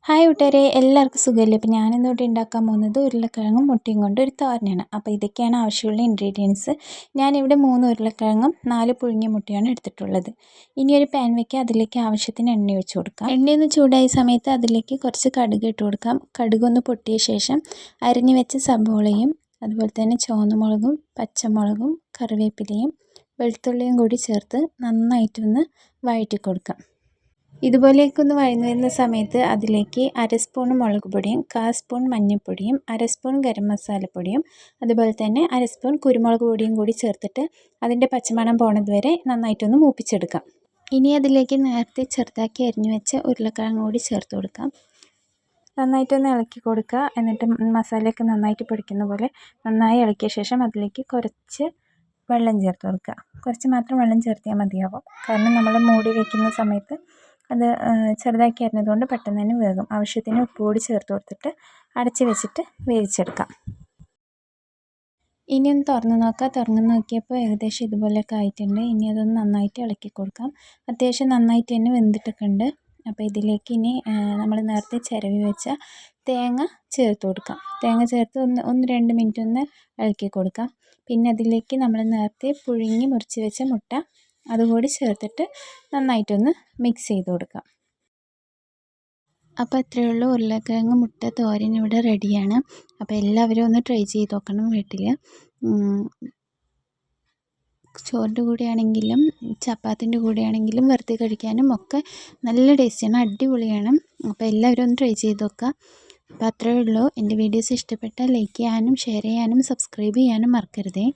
Hi കൂട്ടുകാരെ, എല്ലാവർക്കും സുഖമല്ലേ? അപ്പോൾ ഞാനിന്നിവിടെ ഉണ്ടാക്കാൻ പോകുന്നത് ഉരുളക്കിഴങ്ങും മുട്ടയും കൊണ്ട് ഒരു തോരനാണ്. അപ്പോൾ ഇതൊക്കെയാണ് ആവശ്യമുള്ള ഇൻഗ്രീഡിയൻസ്. ഞാനിവിടെ 3 ഉരുളക്കിഴങ്ങും 4 പുഴുങ്ങിയ മുട്ടയാണ് എടുത്തിട്ടുള്ളത്. ഇനി ഒരു പാൻ വയ്ക്കുക, അതിലേക്ക് ആവശ്യത്തിന് എണ്ണ ഒഴിച്ച് കൊടുക്കാം. എണ്ണയൊന്ന് ചൂടായ സമയത്ത് അതിലേക്ക് കുറച്ച് കടുക് ഇട്ട് കൊടുക്കാം. കടുകൊന്ന് പൊട്ടിയ ശേഷം അരിഞ്ഞു വെച്ച സബോളയും അതുപോലെ തന്നെ ചുവന്ന മുളകും പച്ചമുളകും കറിവേപ്പിലയും വെളുത്തുള്ളിയും കൂടി ചേർത്ത് നന്നായിട്ടൊന്ന് വഴറ്റി കൊടുക്കാം. ഇതുപോലെയൊക്കെ ഒന്ന് വഴന്നു വരുന്ന സമയത്ത് അതിലേക്ക് അര സ്പൂൺ മുളക് പൊടിയും 1/4 സ്പൂൺ മഞ്ഞൾപ്പൊടിയും അര സ്പൂൺ ഗരം മസാലപ്പൊടിയും അതുപോലെ തന്നെ അര സ്പൂൺ കുരുമുളക് പൊടിയും കൂടി ചേർത്തിട്ട് അതിൻ്റെ പച്ചമണം പോണത് വരെ നന്നായിട്ടൊന്ന് മൂപ്പിച്ചെടുക്കാം. ഇനി അതിലേക്ക് നേരത്തെ ചെറുതാക്കി അരിഞ്ഞു വെച്ച ഉരുളക്കിഴങ്ങ് കൂടി ചേർത്ത് കൊടുക്കാം. നന്നായിട്ടൊന്ന് ഇളക്കി കൊടുക്കുക. എന്നിട്ട് മസാലയൊക്കെ നന്നായിട്ട് പിടിക്കുന്ന പോലെ നന്നായി ഇളക്കിയ ശേഷം അതിലേക്ക് കുറച്ച് വെള്ളം ചേർത്ത് കൊടുക്കുക. കുറച്ച് മാത്രം വെള്ളം ചേർത്തിയാൽ മതിയാവും. കാരണം നമ്മൾ മൂടി വയ്ക്കുന്ന സമയത്ത് അത് ചെറുതാക്കി അരിഞ്ഞതുകൊണ്ട് പെട്ടെന്ന് തന്നെ വേകും. ആവശ്യത്തിന് ഉപ്പ് കൂടി ചേർത്ത് കൊടുത്തിട്ട് അടച്ച് വെച്ചിട്ട് വേവിച്ചെടുക്കാം. ഇനി ഒന്ന് തുറന്ന് നോക്കാം. തുറന്ന് നോക്കിയപ്പോൾ ഏകദേശം ഇതുപോലെയൊക്കെ ആയിട്ടുണ്ട്. ഇനി അതൊന്ന് നന്നായിട്ട് ഇളക്കി കൊടുക്കാം. അത്യാവശ്യം നന്നായിട്ട് തന്നെ വെന്തിട്ടൊക്കെ ഉണ്ട്. അപ്പോൾ ഇതിലേക്ക് ഇനി നമ്മൾ നേരത്തെ ചിരവി വെച്ച തേങ്ങ ചേർത്ത് കൊടുക്കാം. തേങ്ങ ചേർത്ത് ഒന്ന് 2 മിനിറ്റ് ഒന്ന് ഇളക്കി കൊടുക്കാം. പിന്നെ അതിലേക്ക് നമ്മൾ നേരത്തെ പുഴുങ്ങി മുറിച്ച് വെച്ച മുട്ട അതുകൂടി ചേർത്തിട്ട് നന്നായിട്ടൊന്ന് മിക്സ് ചെയ്ത് കൊടുക്കാം. അപ്പോൾ അത്രയേ ഉള്ളൂ, ഉരുളക്കിഴങ്ങ് മുട്ട തോരൻ ഇവിടെ റെഡിയാണ്. അപ്പോൾ എല്ലാവരും ഒന്ന് ട്രൈ ചെയ്ത് നോക്കണം വീട്ടിൽ. ചോറിൻ്റെ കൂടെയാണെങ്കിലും ചപ്പാത്തിൻ്റെ കൂടെയാണെങ്കിലും വെറുതെ കഴിക്കാനും ഒക്കെ നല്ല ടേസ്റ്റിയാണ്, അടിപൊളിയാണ്. അപ്പോൾ എല്ലാവരും ഒന്ന് ട്രൈ ചെയ്ത് നോക്കുക. അപ്പോൾ അത്രയേ ഉള്ളൂ. എൻ്റെ വീഡിയോസ് ഇഷ്ടപ്പെട്ടാൽ ലൈക്ക് ചെയ്യാനും ഷെയർ ചെയ്യാനും സബ്സ്ക്രൈബ് ചെയ്യാനും മറക്കരുതേ.